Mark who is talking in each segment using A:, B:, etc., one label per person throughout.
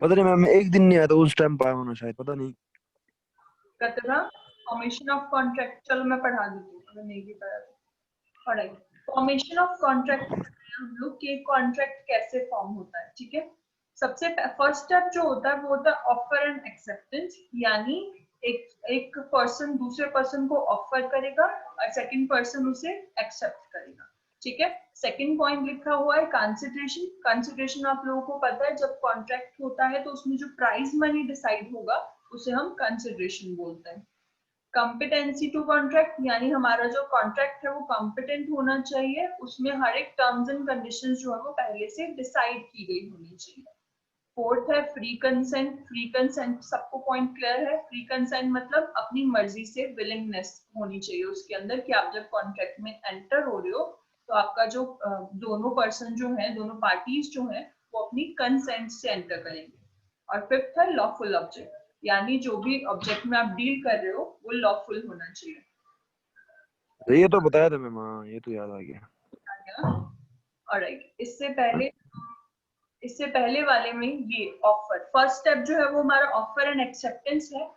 A: पता नहीं मैम, एक दिन नहीं आया था उस टाइम पाया होना शायद, पता नहीं।
B: प्रतिभा, फॉर्मेशन ऑफ कॉन्ट्रैक्ट, चलो मैं पढ़ा देती हूँ अगर नहीं भी पढ़ा तो। ऑलराइट, फॉर्मेशन ऑफ कॉन्ट्रैक्ट हम लोग कि कॉन्ट्रैक्ट कैसे फॉर्म होता है, ठीक है। सबसे फर्स्ट स्टेप जो होता है वो होता है ऑफर एंड एक्सेप्टेंस, यानी एक एक पर्सन दूसरे पर्सन को ऑफर करेगा और सेकंड पर्सन उसे एक्सेप्ट करेगा, ठीक है। सेकंड पॉइंट लिखा हुआ है कंसिडरेशन। कंसिडरेशन आप लोगों को पता है, जब कॉन्ट्रैक्ट होता है तो उसमें जो प्राइस मनी डिसाइड होगा उसे हम कंसिडरेशन बोलते हैं। कॉम्पिटेंसी टू कॉन्ट्रैक्ट, यानी हमारा जो कॉन्ट्रैक्ट है वो कॉम्पिटेंट होना चाहिए, उसमें हर एक टर्म्स एंड कंडीशंस जो है वो पहले से डिसाइड की गई होनी चाहिए। फोर्थ है फ्री कंसेंट। फ्री कंसेंट सबको पॉइंट क्लियर है? फ्री कंसेंट मतलब अपनी मर्जी से विलिंगनेस होनी चाहिए उसके अंदर कि आप जब कॉन्ट्रैक्ट में एंटर हो रहे हो तो आपका जो दोनों पर्सन जो है, दोनों पार्टीज जो है वो अपनी कंसेंट से एंटर करेंगे। और फिफ्थ है लॉफुल ऑब्जेक्ट, यानी जो भी ऑब्जेक्ट में आप डील कर रहे हो वो लॉफुल होना चाहिए।
A: ये तो बताया था मैम, हाँ ये तो याद आ गया।
B: ऑलराइट, इससे पहले वाले में ये ऑफर, फर्स्ट स्टेप जो है वो हमारा ऑफर एंड एक्सेप्टेंस है।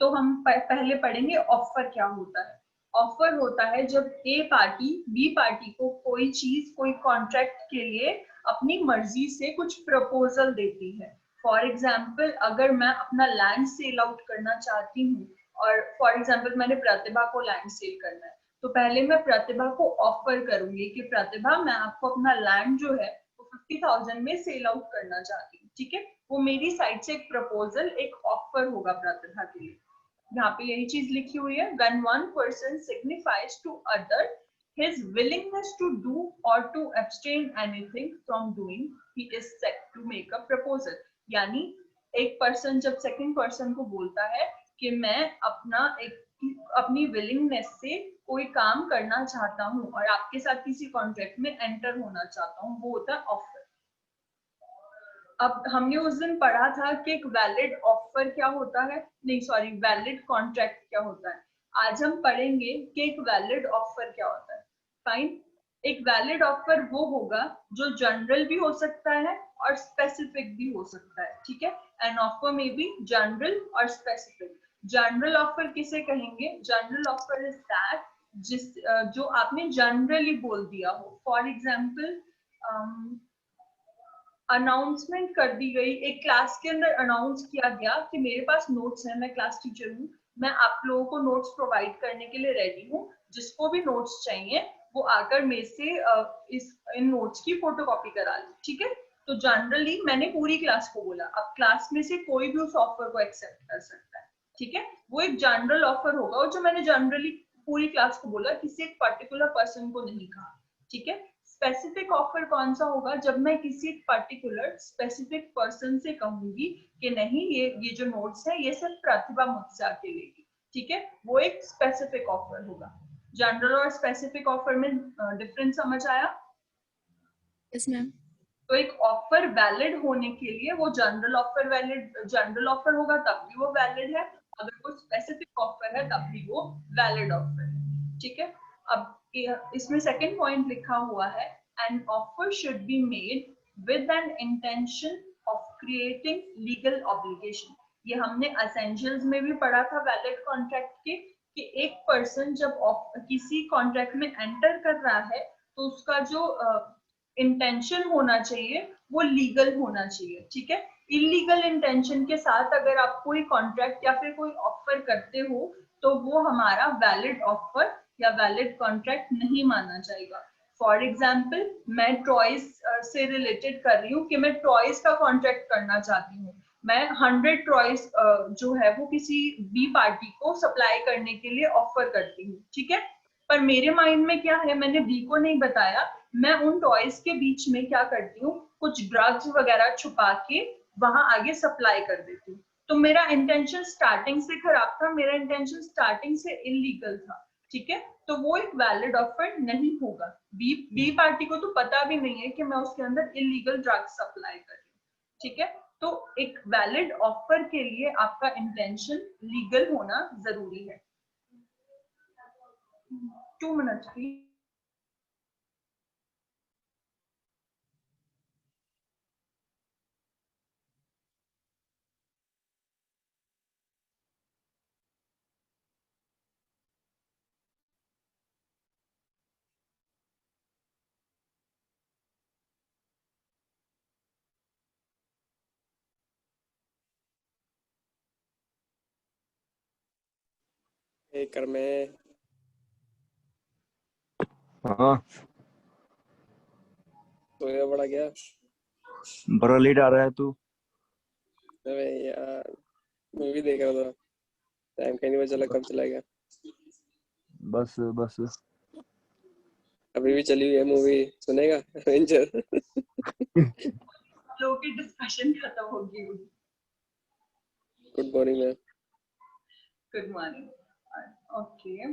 B: तो हम पहले पढ़ेंगे ऑफर क्या होता है। ऑफर होता है जब ए पार्टी बी पार्टी को कोई चीज, कोई कॉन्ट्रैक्ट के लिए अपनी मर्जी से कुछ प्रपोजल देती है। फॉर एग्जाम्पल, अगर मैं अपना लैंड सेल आउट करना चाहती हूँ और फॉर एग्जाम्पल मैंने प्रतिभा को लैंड सेल करना है, तो पहले मैं प्रतिभा को ऑफर करूंगी कि प्रतिभा मैं आपको अपना लैंड जो है 50,000 में सेल आउट करना चाहती हूँ, ठीक है। वो मेरी साइड से एक प्रपोजल, एक ऑफर होगा प्रतिभा के लिए। यहाँ पे यही चीज लिखी हुई है, when one person signifies to other his willingness to do or to abstain anything from doing, he is set to make a proposal। यानी एक पर्सन जब सेकंड पर्सन को बोलता है कि मैं अपनी विलिंगनेस से कोई काम करना चाहता हूँ और आपके साथ किसी कॉन्ट्रैक्ट में एंटर होना चाहता हूँ, वो होता है ऑफर। अब हमने उस दिन पढ़ा था कि एक वैलिड ऑफर क्या होता है, नहीं सॉरी, वैलिड कॉन्ट्रैक्ट क्या होता है। आज हम पढ़ेंगे कि एक वैलिड ऑफर क्या होता है। फाइन। एक वैलिड ऑफर वो होगा जो जनरल भी हो सकता है और स्पेसिफिक भी हो सकता है, ठीक है। एन ऑफर में भी जनरल और स्पेसिफिक। जनरल ऑफर किसे कहेंगे? जनरल ऑफर इज दैट जो आपने जनरली बोल दिया हो। फॉर एग्जाम्पल, अनाउंसमेंट कर दी गई, एक क्लास के अंदर अनाउंस किया गया कि मेरे पास नोट्स है, मैं क्लास टीचर हूँ, मैं आप लोगों को नोट्स प्रोवाइड करने के लिए रेडी हूँ, जिसको भी नोट्स चाहिए वो आकर मेरे से इन नोट्स की फोटोकॉपी करा ले, ठीक है। तो जनरली मैंने पूरी क्लास को बोला, अब क्लास में से कोई भी उस ऑफर को एक्सेप्ट कर सकता है, ठीक है। वो एक जनरल ऑफर होगा, और जो मैंने जनरली पूरी क्लास को बोला, किसी एक पर्टिकुलर पर्सन को नहीं कहा, ठीक है। स्पेसिफिक ऑफर कौन सा होगा? जब मैं किसी पर्टिकुलर स्पेसिफिक पर्सन से कहूंगी कि नहीं, ये जो नोट्स है ये सिर्फ प्रतिभा मुझसे आके लेगी, ठीक है, वो एक स्पेसिफिक ऑफर होगा। जनरल और स्पेसिफिक ऑफर में डिफरेंस समझ आया?
C: Yes ma'am.
B: तो एक ऑफर वैलिड होने के लिए वो जनरल ऑफर होगा तब भी वो वैलिड है, अगर वो स्पेसिफिक ऑफर है तब भी वो वैलिड ऑफर है, ठीक है। अब इसमें सेकंड पॉइंट लिखा हुआ है, an offer should be made with an intention of creating legal obligation. ये हमने एसेंशियल्स में भी पढ़ा था वैलिड कॉन्ट्रैक्ट के, कि एक पर्सन जब किसी कॉन्ट्रैक्ट में एंटर कर रहा है तो उसका जो इंटेंशन होना चाहिए वो लीगल होना चाहिए, ठीक है। इलीगल इंटेंशन के साथ अगर आप कोई कॉन्ट्रैक्ट या फिर कोई ऑफर करते हो तो वो हमारा वैलिड ऑफर या वैलिड कॉन्ट्रैक्ट नहीं माना जाएगा। फॉर एग्जाम्पल, मैं टॉयज से रिलेटेड कर रही हूँ कि मैं टॉयज का कॉन्ट्रैक्ट करना चाहती हूँ, मैं 100 टॉयज जो है वो किसी बी पार्टी को सप्लाई करने के लिए ऑफर करती हूँ, ठीक है। पर मेरे माइंड में क्या है, मैंने बी को नहीं बताया, मैं उन टॉयज के बीच में क्या करती हूँ, कुछ ड्रग्स वगैरह छुपा के वहां आगे सप्लाई कर देती हूँ। तो मेरा इंटेंशन स्टार्टिंग से खराब था, मेरा इंटेंशन स्टार्टिंग से इलीगल था, ठीक है। तो वो एक वैलिड ऑफर नहीं होगा। बी पार्टी को तो पता भी नहीं है कि मैं उसके अंदर इलीगल ड्रग्स सप्लाई कर रही हूँ, ठीक है। तो एक वैलिड ऑफर के लिए आपका इंटेंशन लीगल होना जरूरी है। 2 मिनट प्लीज।
D: एक कर में
A: हाँ
D: सोया बड़ा गया।
A: बड़ा लेट आ रहा है तू।
D: अबे यार मूवी देख रहा था, टाइम का नहीं पता चला कब चला गया।
A: बस बस
D: अभी भी चली हुई है मूवी, सुनेगा एवेंजर।
B: लोगों की डिस्कशन खत्म होगी।
D: Good morning ma'am.
B: Good morning. Okay,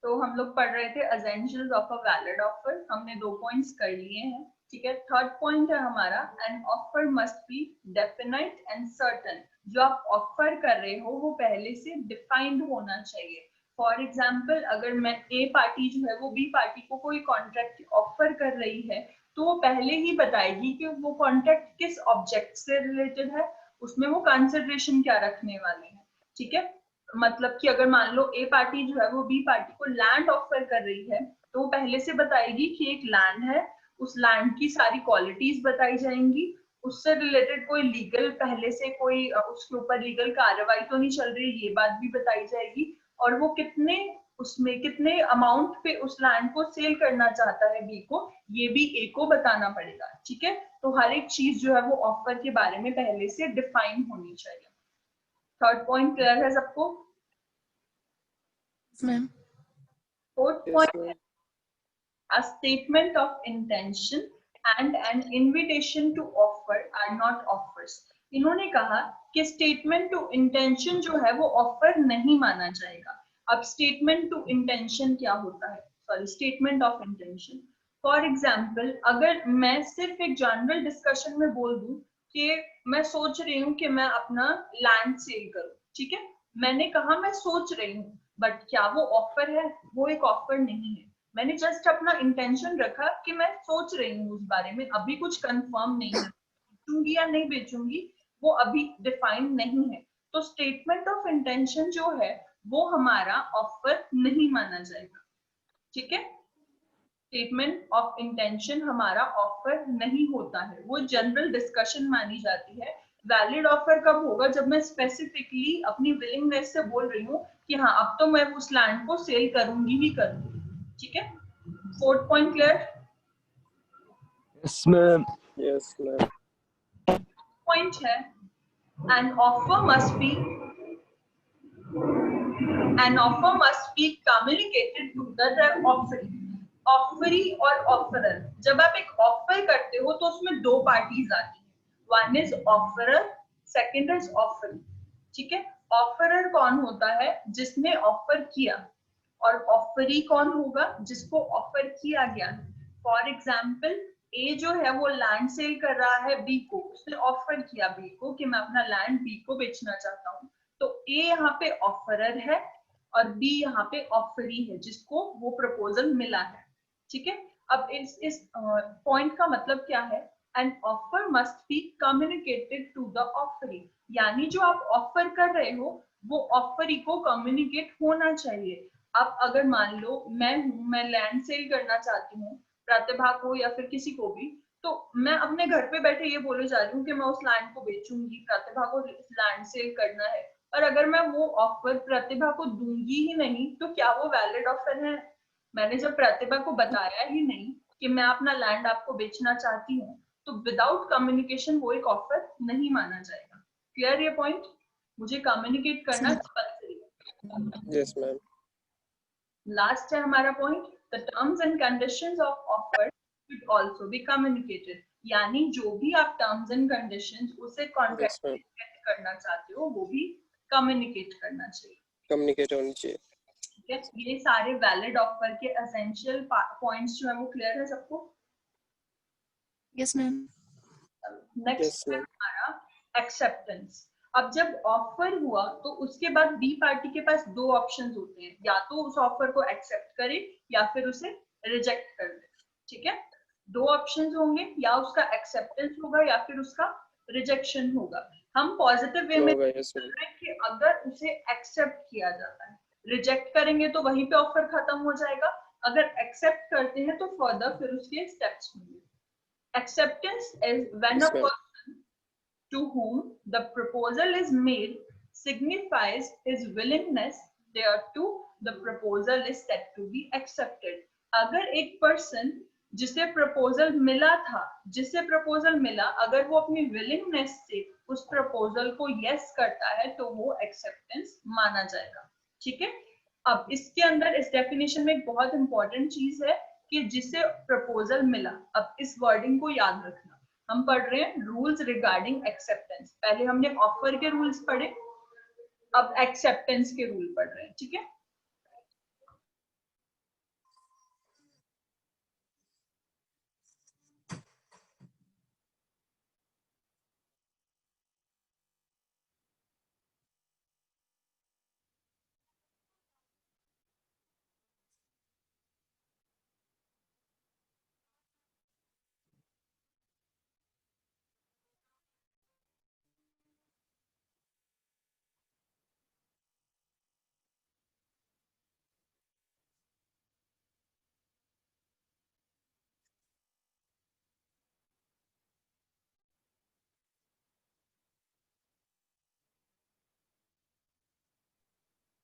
B: तो हम लोग पढ़ रहे थे essentials of a valid offer. हमने 2 पॉइंट्स कर लिए हैं, ठीक है। थर्ड पॉइंट है हमारा, N offer must B definite and certain. जो आप ऑफर कर रहे हो वो पहले से डिफाइंड होना चाहिए। फॉर एग्जाम्पल, अगर मैं ए पार्टी जो है वो बी पार्टी को कोई कॉन्ट्रैक्ट ऑफर कर रही है, तो वो पहले ही बताएगी कि वो कॉन्ट्रैक्ट किस ऑब्जेक्ट से रिलेटेड है, उसमें वो कंसिडरेशन क्या रखने वाले हैं, ठीक है। मतलब कि अगर मान लो ए पार्टी जो है वो बी पार्टी को लैंड ऑफर कर रही है, तो वो पहले से बताएगी कि एक लैंड है, उस लैंड की सारी क्वालिटीज बताई जाएंगी, उससे रिलेटेड कोई लीगल पहले से कोई उसके ऊपर लीगल कार्रवाई तो नहीं चल रही, ये बात भी बताई जाएगी, और वो कितने उसमें कितने अमाउंट पे उस लैंड को सेल करना चाहता है बी को, ये भी ए को बताना पड़ेगा, ठीक है। तो हर एक चीज जो है वो ऑफर के बारे में पहले से डिफाइन होनी चाहिए। थर्ड पॉइंट क्लियर है सबको?
C: Yes, ma'am.
B: Fourth
D: yes
B: point,
D: ma'am.
B: a statement of intention and an invitation to offer are not offers। इन्होंने कहा कि स्टेटमेंट टू इंटेंशन जो है वो ऑफर नहीं माना जाएगा। अब स्टेटमेंट टू इंटेंशन क्या होता है? Sorry, statement of intention. For example, अगर मैं सिर्फ एक जनरल डिस्कशन में बोल दूं कि मैं सोच रही हूँ कि मैं अपना लैंड सेल करूँ, ठीक है, मैंने कहा मैं सोच रही हूँ, बट क्या वो ऑफर है? वो एक ऑफर नहीं है। मैंने जस्ट अपना इंटेंशन रखा कि मैं सोच रही हूँ उस बारे में, अभी कुछ कंफर्म नहीं है, बेचूंगी या नहीं बेचूंगी वो अभी डिफाइन नहीं है। तो स्टेटमेंट ऑफ इंटेंशन जो है वो हमारा ऑफर नहीं माना जाएगा, ठीक है। स्टेटमेंट ऑफ इंटेंशन हमारा ऑफर नहीं होता है, वो जनरल डिस्कशन मानी जाती है। वैलिड ऑफर कब होगा? जब मैं स्पेसिफिकली अपनी विलिंगनेस से बोल रही हूँ कि हाँ अब तो मैं उस लैंड को सेल करूंगी ही करूंगी, ठीक है। Fourth point clear?
A: इसमें
D: यस मैम।
B: पॉइंट है, an offer must be communicated to the offeree। Offeree और ऑफरर, जब आप एक ऑफर करते हो तो उसमें 2 पार्टीज आती हैं, one is offeror, second is offeree, ठीक है। ऑफरर कौन होता है? जिसने ऑफर किया, और ऑफरी कौन होगा? जिसको ऑफर किया गया। फॉर एग्जाम्पल, ए जो है वो लैंड सेल कर रहा है बी को, उसने ऑफर किया बी को कि मैं अपना लैंड बी को बेचना चाहता हूँ, तो ए यहाँ पे ऑफरर है और बी यहाँ पे ऑफरी है जिसको वो प्रपोजल मिला है, ठीक है। अब इस पॉइंट का मतलब क्या है? An offer must be communicated to the offeree, यानी जो आप ऑफर कर रहे हो वो ऑफरी को कम्युनिकेट होना चाहिए। अब अगर मान लो मैं लैंड सेल करना चाहती हूँ प्रतिभा को या फिर किसी को भी, तो मैं अपने घर पे बैठे ये बोले जा रही हूँ कि मैं उस लैंड को बेचूंगी, प्रतिभा को लैंड सेल करना है, और अगर मैं वो ऑफर प्रतिभा को दूंगी ही नहीं तो क्या वो वैलिड ऑफर है? मैंने जब प्रतिभा को बताया ही नहीं कि मैं अपना लैंड आपको बेचना चाहती हूँ, तो विदाउट कम्युनिकेशन वो एक ऑफर नहीं माना जाएगा। क्लियर ये पॉइंट? मुझे कम्युनिकेट करना कंपल्सरी है।
D: Yes ma'am.
B: लास्ट है हमारा point, the terms and conditions of offer should also be communicated। यानी जो भी आप टर्म्स एंड कंडीशंस उसे कॉन्ट्रैक्ट में करना चाहते हो वो भी कम्युनिकेट करना चाहिए,
D: कम्युनिकेट होनी चाहिए।
B: ठीक है। ये सारे वैलिड ऑफर के एसेंशियल पॉइंट्स जो है वो क्लियर है सबको?
C: Yes, ma'am.
B: नेक्स्ट है हमारा एक्सेप्टेंस। अब जब ऑफर हुआ तो उसके बाद बी पार्टी के पास 2 ऑप्शंस होते हैं, या तो उस ऑफर को एक्सेप्ट करे या फिर उसे रिजेक्ट कर दे, ठीक है। 2 ऑप्शंस होंगे, या उसका एक्सेप्टेंस होगा या फिर उसका रिजेक्शन होगा। हम पॉजिटिव वे में
D: यस
B: बोल रहे हैं कि अगर उसे एक्सेप्ट किया जाता है, रिजेक्ट करेंगे तो वहीं पे ऑफर खत्म हो जाएगा, अगर एक्सेप्ट करते हैं तो फर्दर फिर उसके स्टेप्स होंगे। Acceptance is when a person to whom the proposal is made signifies his willingness thereto the proposal is said to be accepted. अगर एक पर्सन जिसे प्रपोजल मिला था, अगर वो अपनी विलिंगनेस से उस प्रपोजल को यस करता है तो वो एक्सेप्टेंस माना जाएगा. ठीक है. अब इसके अंदर इस डेफिनेशन में एक बहुत इंपॉर्टेंट चीज है कि जिसे प्रपोजल मिला. अब इस वर्डिंग को याद रखना. हम पढ़ रहे हैं रूल्स रिगार्डिंग एक्सेप्टेंस. पहले हमने ऑफर के रूल्स पढ़े, अब एक्सेप्टेंस के रूल पढ़ रहे हैं. ठीक है.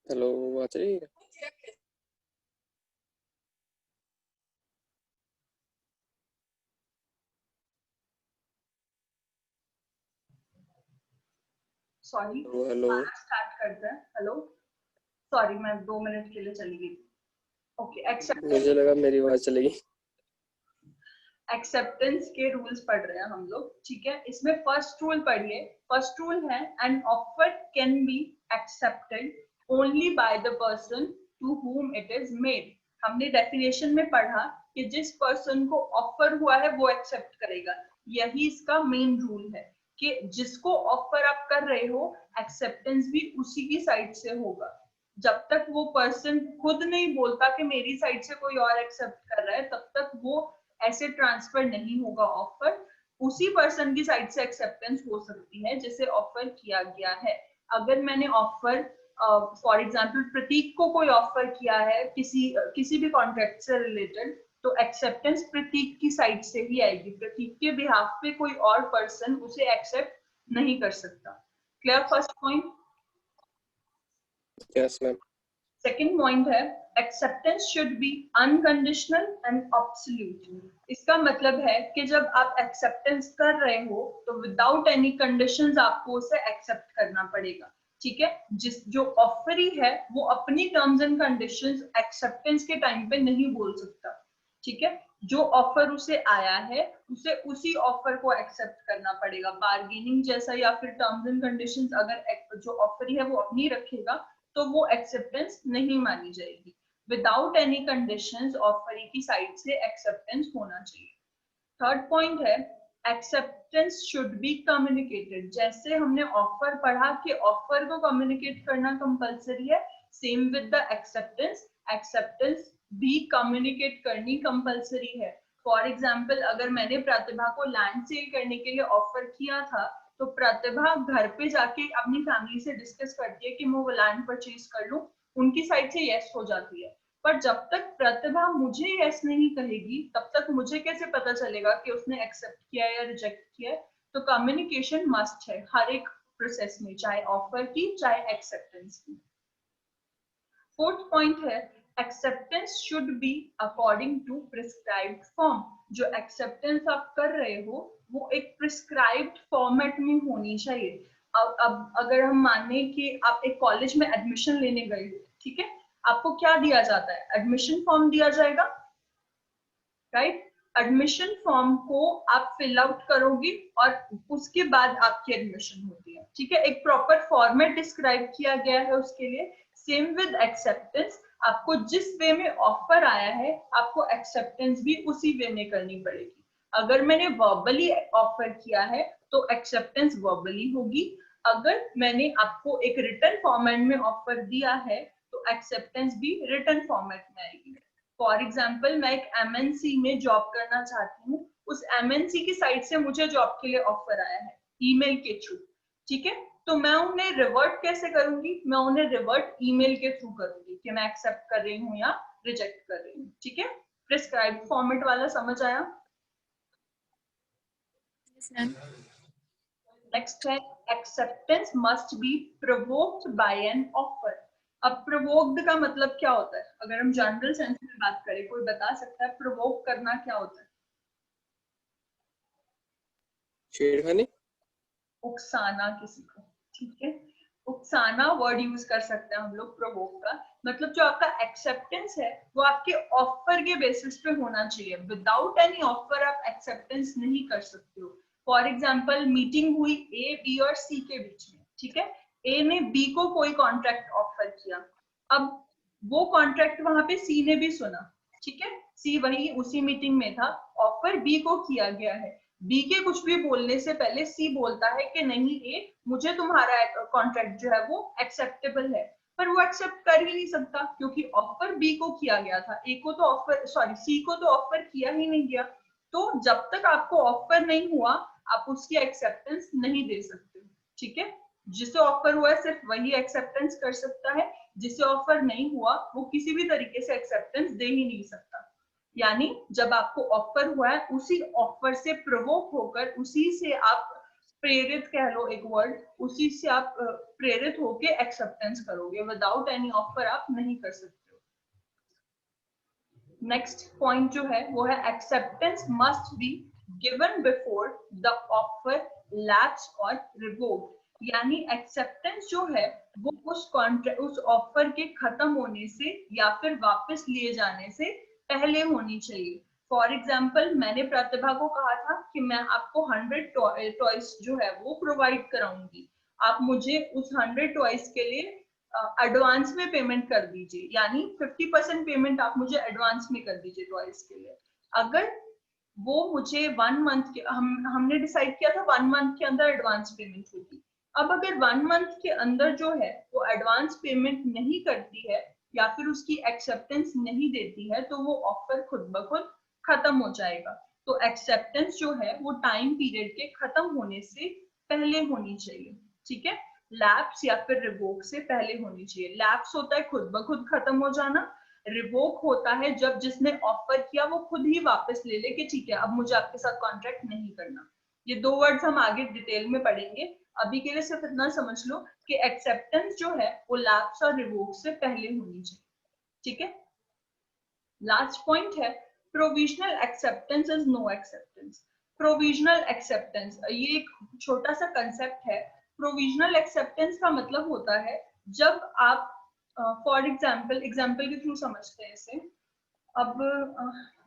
D: हेलो बात रही है?
B: सॉरी,
D: हेलो
B: स्टार्ट करते हैं. हेलो, सॉरी मैं 2 मिनट के लिए चली गई. ओके,
D: मुझे लगा मेरी आवाज चलेगी.
B: एक्सेप्टेंस के रूल्स पढ़ रहे हैं हम लोग. ठीक है. इसमें फर्स्ट रूल पढ़िए. फर्स्ट रूल है an offer can be accepted only by the person to whom it is made. हमने डेफिनेशन में पढ़ा कि जिस पर्सन को ऑफर हुआ है वो एक्सेप्ट करेगा. यही इसका मेन रूल है कि जिसको ऑफर आप कर रहे हो एक्सेप्टेंस भी उसी की साइड से होगा. जब तक वो पर्सन खुद नहीं बोलता कि मेरी साइड से कोई और एक्सेप्ट कर रहा है तब तक वो ऐसे ट्रांसफर नहीं होगा ऑफर. उसी पर्सन की साइड से एक्सेप्टेंस हो सकती है जिसे ऑफर किया गया है. अगर मैंने ऑफर फॉर एग्जांपल प्रतीक को कोई ऑफर किया है किसी भी कॉन्ट्रैक्ट से रिलेटेड तो एक्सेप्टेंस प्रतीक की साइड से ही आएगी. प्रतीक के बिहाफ पे कोई और पर्सन उसे एक्सेप्ट नहीं कर सकता. Clear first point.
D: Yes ma'am.
B: Second point है acceptance should be unconditional and absolute. इसका मतलब है कि जब आप एक्सेप्टेंस कर रहे हो तो विदाउट एनी कंडीशंस आपको उसे एक्सेप्ट करना पड़ेगा. ठीक है. जो ऑफरी है वो अपनी टर्म्स एंड कंडीशंस एक्सेप्टेंस के टाइम पे नहीं बोल सकता. ठीक है. जो ऑफर उसे आया है उसे उसी ऑफर को एक्सेप्ट करना पड़ेगा. बार्गेनिंग जैसा या फिर टर्म्स एंड कंडीशंस अगर जो ऑफरी है वो अपनी रखेगा तो वो एक्सेप्टेंस नहीं मानी जाएगी. विदाउट एनी कंडीशंस ऑफरी की साइड से एक्सेप्टेंस होना चाहिए. थर्ड पॉइंट है एक्सेप्टेंस शुड बी कम्युनिकेटेड. जैसे हमने ऑफर पढ़ा कि ऑफर को कम्युनिकेट करना कंपलसरी है, same with the acceptance. Acceptance भी कम्युनिकेट करनी कंपलसरी है. फॉर एग्जाम्पल अगर मैंने प्रतिभा को लैंड सेल करने के लिए ऑफर किया था तो प्रतिभा घर पे जाके अपनी फैमिली से डिस्कस करती है कि मैं वो लैंड परचेज कर लूं. उनकी साइड से यस हो जाती है. पर जब तक प्रतिभा मुझे यस नहीं कहेगी तब तक मुझे कैसे पता चलेगा कि उसने एक्सेप्ट किया या रिजेक्ट किया. तो कम्युनिकेशन मस्ट है हर एक प्रोसेस में, चाहे ऑफर की चाहे एक्सेप्टेंस की. फोर्थ पॉइंट है acceptance should be according to prescribed form. जो एक्सेप्टेंस आप कर रहे हो वो एक प्रिस्क्राइब्ड फॉर्मेट में होनी चाहिए. अब अगर हम माने कि आप एक कॉलेज में एडमिशन लेने गए हो, ठीक है, आपको क्या दिया जाता है? एडमिशन फॉर्म दिया जाएगा, राइट. एडमिशन फॉर्म को आप फिल आउट करोगे और उसके बाद आपकी एडमिशन होती है. ठीक है. एक प्रॉपर फॉर्मेट डिस्क्राइब किया गया है उसके लिए. Same with acceptance. आपको जिस वे में ऑफर आया है आपको एक्सेप्टेंस भी उसी वे में करनी पड़ेगी. अगर मैंने वर्बली ऑफर किया है तो एक्सेप्टेंस वर्बली होगी. अगर मैंने आपको एक रिटन फॉर्मेट में ऑफर दिया है तो एक्सेप्टेंस भी रिटन फॉर्मेट में आएगी. फॉर एग्जाम्पल मैं एक एमएनसी में जॉब करना चाहती हूँ. उस एमएनसी की साइड से मुझे जॉब के लिए ऑफर आया है ईमेल के थ्रू. ठीक है. तो मैं उन्हें रिवर्ट कैसे करूंगी? मैं उन्हें रिवर्ट ईमेल के थ्रू करूंगी कि मैं एक्सेप्ट कर रही हूँ या रिजेक्ट कर रही हूँ. ठीक है. प्रिस्क्राइब्ड फॉर्मेट वाला समझ आया?
C: Yes, ma'am.
B: नेक्स्ट है acceptance must be provoked by an offer. अब प्रोवोक्ड का मतलब क्या होता है? अगर हम जनरल सेंस में बात करें, कोई बता सकता है प्रोवोक करना क्या होता है?
D: छेड़खानी।
B: उकसाना किसी को, ठीक है। उकसाना वर्ड यूज कर सकते हैं हम लोग प्रोवोक का। मतलब जो आपका एक्सेप्टेंस है वो आपके ऑफर के बेसिस पे होना चाहिए। विदाउट एनी ऑफर आप एक्सेप्टेंस नहीं कर सकते हो। फॉर एग्जाम्पल मीटिंग हुई ए बी और सी के बीच में, ठीक है। ए ने बी को कोई कॉन्ट्रैक्ट ऑफर किया, अब वो कॉन्ट्रैक्ट वहां पे सी ने भी सुना, ठीक है। सी वही उसी मीटिंग में था, ऑफर बी को किया गया है। बी के कुछ भी बोलने से पहले सी बोलता है कि नहीं ए, मुझे तुम्हारा कॉन्ट्रैक्ट जो है वो एक्सेप्टेबल है, पर वो एक्सेप्ट कर ही नहीं सकता क्योंकि ऑफर बी को किया गया था, ए को तो ऑफर सॉरी सी को तो ऑफर किया ही नहीं गया। तो जब तक आपको ऑफर नहीं हुआ आप उसकी एक्सेप्टेंस नहीं दे सकते, ठीक है। जिसे ऑफर हुआ है सिर्फ वही एक्सेप्टेंस कर सकता है, जिसे ऑफर नहीं हुआ वो किसी भी तरीके से एक्सेप्टेंस दे ही नहीं सकता। यानी जब आपको ऑफर हुआ है उसी ऑफर से प्रोवोक होकर, उसी से आप प्रेरित कह लो एक वर्ड, उसी से आप प्रेरित होके एक्सेप्टेंस करोगे। विदाउट एनी ऑफर आप नहीं कर सकते हो। नेक्स्ट पॉइंट जो है वो है acceptance must be given before the offer lapse और रिवोक। यानी एक्सेप्टेंस जो है वो उस कॉन्ट्रैक्ट उस ऑफर के खत्म होने से या फिर वापस लिए जाने से पहले होनी चाहिए। फॉर एग्जाम्पल मैंने प्रतिभा को कहा था कि मैं आपको 100 टॉयज जो है वो प्रोवाइड कराऊंगी, आप मुझे उस 100 टॉयज के लिए एडवांस में पेमेंट कर दीजिए, यानी 50% पेमेंट आप मुझे एडवांस में कर दीजिए टॉयज के लिए। अगर वो मुझे 1 मंथ के हमने डिसाइड किया था 1 मंथ के अंदर एडवांस पेमेंट होगी। अब अगर 1 मंथ के अंदर जो है वो एडवांस पेमेंट नहीं करती है या फिर उसकी एक्सेप्टेंस नहीं देती है तो वो ऑफर खुद ब खुद खत्म हो जाएगा। तो एक्सेप्टेंस जो है वो टाइम पीरियड के खत्म होने से पहले होनी चाहिए, ठीक है। लैप्स या फिर रिवोक से पहले होनी चाहिए। लैप्स होता है खुद ब खुद खत्म हो जाना, रिवोक होता है जब जिसने ऑफर किया वो खुद ही वापस ले ले कि ठीक है अब मुझे आपके साथ कॉन्ट्रैक्ट नहीं करना। ये दो वर्ड्स हम आगे डिटेल में पढ़ेंगे, अभी के लिए सिर्फ इतना समझ लो कि एक्सेप्टेंस जो है वो लैप्स और रिवोक से पहले होनी चाहिए, ठीक है। लास्ट पॉइंट है provisional acceptance is no acceptance. Provisional acceptance ये एक छोटा सा कंसेप्ट है। प्रोविजनल एक्सेप्टेंस का मतलब होता है जब आप फॉर एग्जाम्पल के थ्रू समझते हैं इसे। अब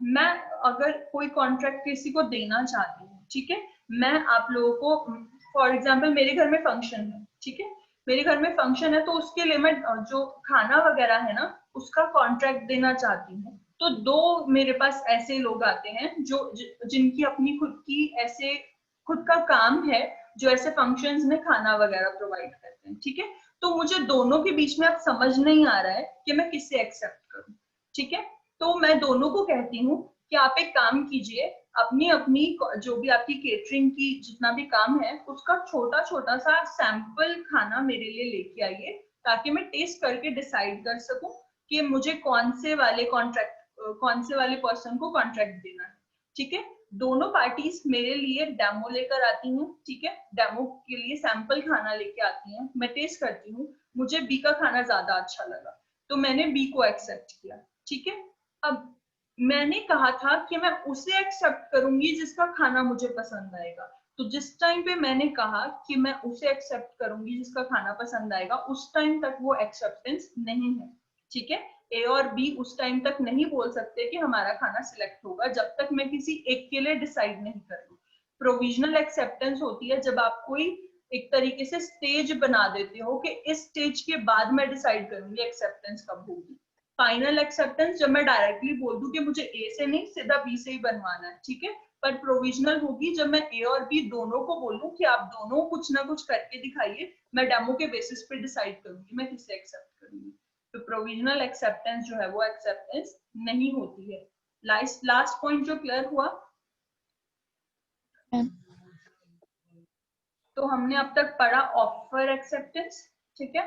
B: मैं अगर कोई कॉन्ट्रैक्ट किसी को देना चाहती हूँ, ठीक है, मैं आप लोगों को फॉर एग्जाम्पल मेरे घर में फंक्शन है, ठीक है, मेरे घर में फंक्शन है तो उसके लिए मैं जो खाना वगैरह है ना उसका कॉन्ट्रैक्ट देना चाहती हूँ। तो दो मेरे पास ऐसे लोग आते हैं जो जिनकी अपनी खुद का काम है, जो ऐसे फंक्शंस में खाना वगैरह प्रोवाइड करते हैं, ठीक है। तो मुझे दोनों के बीच में अब समझ नहीं आ रहा है कि मैं किससे एक्सेप्ट करूं, ठीक है। तो मैं दोनों को कहती हूँ कि आप एक काम कीजिए, अपनी अपनी जो भी आपकी केटरिंग की जितना भी काम है उसका छोटा छोटा सा सैंपल खाना मेरे लिए लेके आइए, ताकि मैं टेस्ट करके डिसाइड कर सकूं कि मुझे कौन से वाले पर्सन को कॉन्ट्रैक्ट देना है, ठीक है। दोनों पार्टीज मेरे लिए डेमो लेकर आती हैं, ठीक है, डेमो के लिए सैंपल खाना लेके आती हैं, मैं टेस्ट करती हूँ, मुझे बी का खाना ज्यादा अच्छा लगा तो मैंने बी को एक्सेप्ट किया, ठीक है। अब मैंने कहा था कि मैं उसे एक्सेप्ट करूंगी जिसका खाना मुझे पसंद आएगा, तो जिस टाइम पे मैंने कहा कि मैं उसे एक्सेप्ट करूंगी जिसका खाना पसंद आएगा उस टाइम तक वो एक्सेप्टेंस नहीं है, ठीक है। ए और बी उस टाइम तक नहीं बोल सकते कि हमारा खाना सिलेक्ट होगा जब तक मैं किसी एक के लिए डिसाइड नहीं कर लूं। प्रोविजनल एक्सेप्टेंस होती है जब आप कोई एक तरीके से स्टेज बना देते हो कि इस स्टेज के बाद मैं डिसाइड करूंगी एक्सेप्टेंस कब होगी। फाइनल एक्सेप्टेंस जब मैं डायरेक्टली बोल दूं कि मुझे ए से नहीं सीधा बी से ही बनवाना है, ठीक है। पर प्रोविजनल होगी जब मैं ए और बी दोनों को बोलूं कि आप दोनों कुछ ना कुछ करके दिखाइए, मैं डेमो के बेसिस पे डिसाइड करूंगी मैं किसे एक्सेप्ट करूंगी। तो प्रोविजनल एक्सेप्टेंस जो है वो एक्सेप्टेंस नहीं होती है। लास्ट पॉइंट जो क्लियर हुआ? तो हमने अब तक पढ़ा ऑफर एक्सेप्टेंस, ठीक है,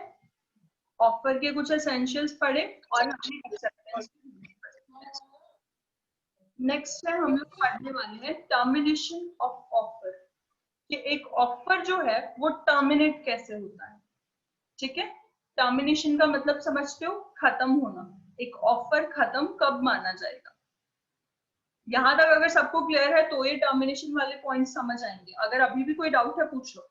B: ऑफर के कुछ एसेंशियल्स पढ़े और हमने एक्सेप्टेंस। नेक्स्ट है हम लोग पढ़ने वाले हैं टर्मिनेशन ऑफ ऑफर, कि एक ऑफर जो है वो टर्मिनेट कैसे होता है, ठीक है। टर्मिनेशन का मतलब समझते हो, खत्म होना। एक ऑफर खत्म कब माना जाएगा? यहां तक अगर सबको क्लियर है तो ये टर्मिनेशन वाले पॉइंट समझ आएंगे। अगर अभी भी कोई डाउट है पूछ लो।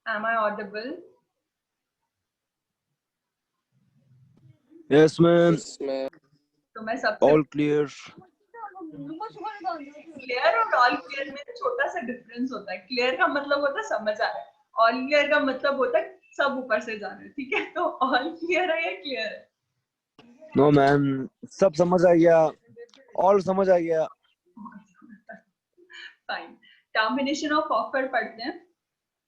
B: Am I audible?
A: Yes, ma'am.
D: Yes, ma'am.
B: तो मैं सबसे
A: All clear.
B: क्लियर और ऑल क्लियर में छोटा सा डिफरेंस होता है। क्लियर का मतलब होता है समझ आ रहा है, ऑल क्लियर का मतलब होता है सब ऊपर से जा रहे हैं। ठीक है, तो ऑल क्लियर है या क्लियर है?
A: No, ma'am. सब समझ आ गया. All समझ आ गया.
B: फाइन। टर्मिनेशन ऑफ ऑफर पढ़ते हैं।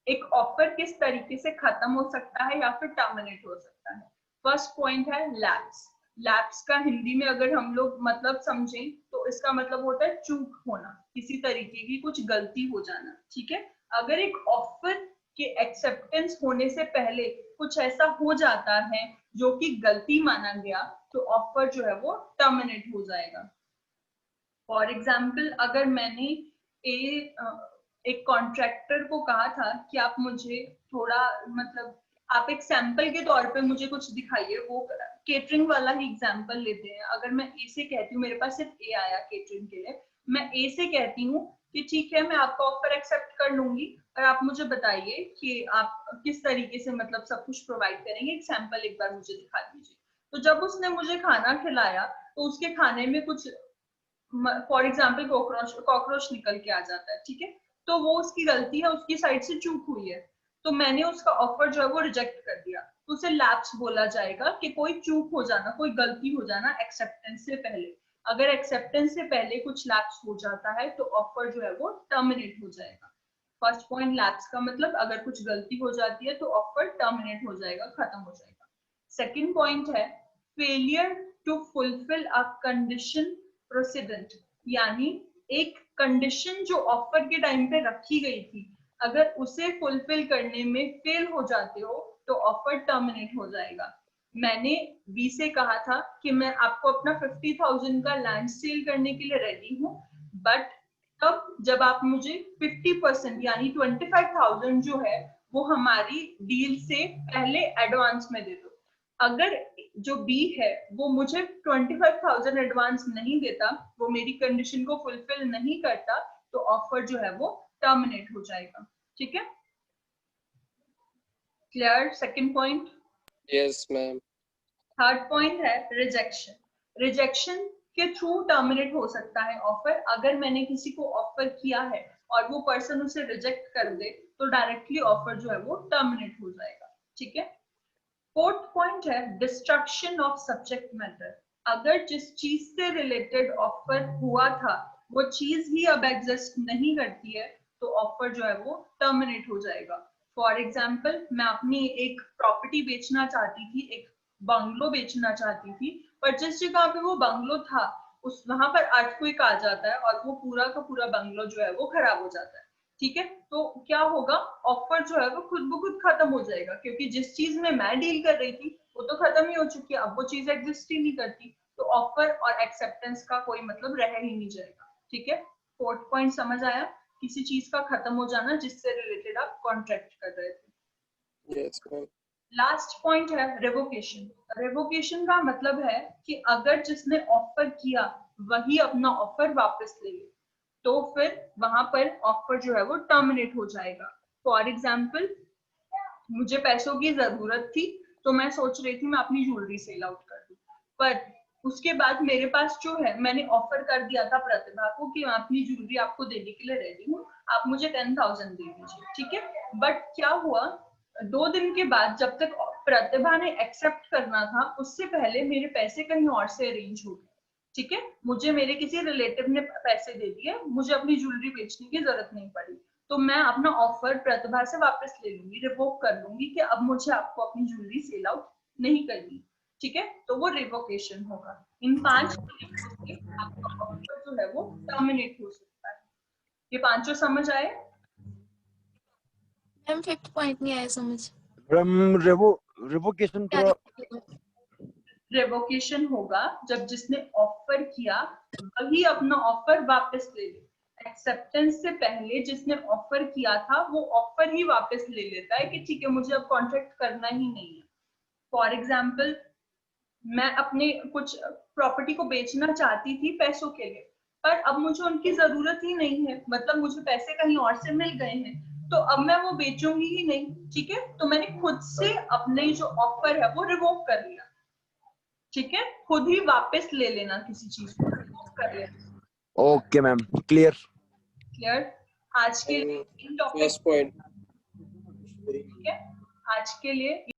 B: एक ऑफर किस तरीके से खत्म हो सकता है या फिर टर्मिनेट हो सकता है। फर्स्ट पॉइंट है लैप्स। लैप्स का हिंदी में अगर हम लोग मतलब समझें तो इसका मतलब होता है चूक होना, किसी तरीके की कुछ गलती हो जाना। ठीक है, अगर एक ऑफर के एक्सेप्टेंस होने से पहले कुछ ऐसा हो जाता है जो कि गलती माना गया तो ऑफर जो है वो टर्मिनेट हो जाएगा। फॉर एग्जाम्पल, अगर मैंने एक कॉन्ट्रैक्टर को कहा था कि आप मुझे थोड़ा मतलब आप एक सैंपल के तौर पे मुझे कुछ दिखाइए, वो केटरिंग वाला ही एग्जांपल लेते हैं। अगर मैं ए से कहती हूँ, मेरे पास सिर्फ ए आया केटरिंग के लिए, मैं ए से कहती हूँ कि ठीक है मैं आपका ऑफर एक्सेप्ट कर लूंगी और आप मुझे बताइए कि आप किस तरीके से मतलब सब कुछ प्रोवाइड करेंगे, एक सैंपल एक बार मुझे दिखा दीजिए। तो जब उसने मुझे खाना खिलाया तो उसके खाने में कुछ फॉर एग्जाम्पल कॉकरोच निकल के आ जाता है। ठीक है, तो वो उसकी गलती है, उसकी साइड से चूक हुई है, तो मैंने उसका ऑफर जो है वो रिजेक्ट कर दिया, तो उसे लैप्स बोला जाएगा कि कोई चूक हो जाना, कोई गलती हो जाना एक्सेप्टेंस से पहले। अगर एक्सेप्टेंस से पहले कुछ लैप्स हो जाता है तो ऑफर जो है वो टर्मिनेट हो जाएगा। फर्स्ट पॉइंट लैप्स का मतलब अगर कुछ गलती हो जाती है तो ऑफर टर्मिनेट हो जाएगा, खत्म हो जाएगा। सेकेंड पॉइंट है failure to fulfil a condition precedent, यानी एक कंडीशन जो ऑफर के टाइम पे रखी गई थी, अगर उसे फुलफिल करने में फेल हो जाते हो तो ऑफर टर्मिनेट हो जाएगा। मैंने बी से कहा था कि मैं आपको अपना 50,000 का लैंड सेल करने के लिए रेडी हूँ, बट तब जब आप मुझे 50% यानी 25,000 जो है वो हमारी डील से पहले एडवांस में दे दो। अगर जो बी है वो मुझे 25,000 एडवांस नहीं देता, वो मेरी कंडीशन को फुलफिल नहीं करता, तो ऑफर जो है वो टर्मिनेट हो जाएगा। ठीक है, clear? Second point.
D: Yes, ma'am.
B: Third point है रिजेक्शन। रिजेक्शन के थ्रू टर्मिनेट हो सकता है ऑफर। अगर मैंने किसी को ऑफर किया है और वो पर्सन उसे रिजेक्ट कर दे तो डायरेक्टली ऑफर जो है वो टर्मिनेट हो जाएगा। ठीक है, फोर्थ पॉइंट है डिस्ट्रक्शन ऑफ सब्जेक्ट मैटर। अगर जिस चीज से रिलेटेड ऑफर हुआ था वो चीज ही अब एग्जिस्ट नहीं करती है तो ऑफर जो है वो टर्मिनेट हो जाएगा। फॉर एग्जाम्पल, मैं अपनी एक प्रॉपर्टी बेचना चाहती थी, एक बंगलो बेचना चाहती थी, पर जिस जगह पे वो बंगलो था उस वहां पर अर्थक्वेक आ जाता है और वो पूरा का पूरा बंगलो जो है वो खराब हो जाता है। ठीक है, तो क्या होगा, ऑफर जो है वो खुद ब खुद खत्म हो जाएगा, क्योंकि जिस चीज में मैं डील कर रही थी वो तो खत्म ही हो चुकी है, अब वो चीज एग्जिस्ट ही नहीं करती, तो ऑफर और एक्सेप्टेंस का कोई मतलब रह ही नहीं जाएगा। ठीक है, फोर्थ पॉइंट समझ आया, किसी चीज का खत्म हो जाना जिससे रिलेटेड आप कॉन्ट्रैक्ट कर रहे थे।
D: Yes, ma'am.
B: लास्ट पॉइंट है रेवोकेशन। रेवोकेशन का मतलब है कि अगर जिसने ऑफर किया वही अपना ऑफर वापस ले ले तो फिर वहां पर ऑफर जो है वो टर्मिनेट हो जाएगा। फॉर एग्जाम्पल, मुझे पैसों की जरूरत थी तो मैं सोच रही थी मैं अपनी ज्वेलरी सेल आउट कर दूं, पर उसके बाद मेरे पास जो है मैंने ऑफर कर दिया था प्रतिभा को कि मैं अपनी ज्वेलरी आपको देने के लिए रेडी हूँ, आप मुझे 10,000 दे दीजिए। ठीक है, बट क्या हुआ, 2 दिन के बाद जब तक प्रतिभा ने एक्सेप्ट करना था उससे पहले मेरे पैसे कहीं और से अरेंज हो गए। ठीक है, मुझे मेरे किसी रिलेटिव ने पैसे दे दिए, मुझे अपनी ज्वेलरी बेचने की जरूरत नहीं पड़ी, तो मैं अपना ऑफर प्रतिभा से वापस ले लूंगी, रिवोक कर लूंगी कि अब मुझे आपको अपनी ज्वेलरी सेल आउट नहीं करनी। ठीक है, तो वो रिवोकेशन होगा। इन 5 तरीकों से आपका ऑफर जो है वो टर्मिनेट हो सकता है। ये पांचों समझ आए?
C: मैम फिफ्थ पॉइंट नहीं आया समझ।
A: रिवोकेशन
C: क्या
A: थोड़ा
C: दिक्कत है?
B: रेवोकेशन होगा जब जिसने ऑफर किया वही अपना ऑफर वापस ले ले। एक्सेप्टेंस से पहले जिसने ऑफर किया था वो ऑफर ही वापस ले लेता है कि ठीक है मुझे अब कॉन्ट्रैक्ट करना ही नहीं है। फॉर एग्जाम्पल, मैं अपने कुछ प्रॉपर्टी को बेचना चाहती थी पैसों के लिए, पर अब मुझे उनकी जरूरत ही नहीं है, मतलब मुझे पैसे कहीं और से मिल गए हैं, तो अब मैं वो बेचूंगी ही नहीं। ठीक है, तो मैंने खुद से अपने जो ऑफर है वो रिवोक कर लिया। ठीक है, खुद ही वापस ले लेना किसी चीज को, रिवोक कर लेना।
A: Okay ma'am, clear.
B: क्लियर? आज के लिए टॉपिक,
D: फर्स्ट पॉइंट
B: ठीक है, आज के लिए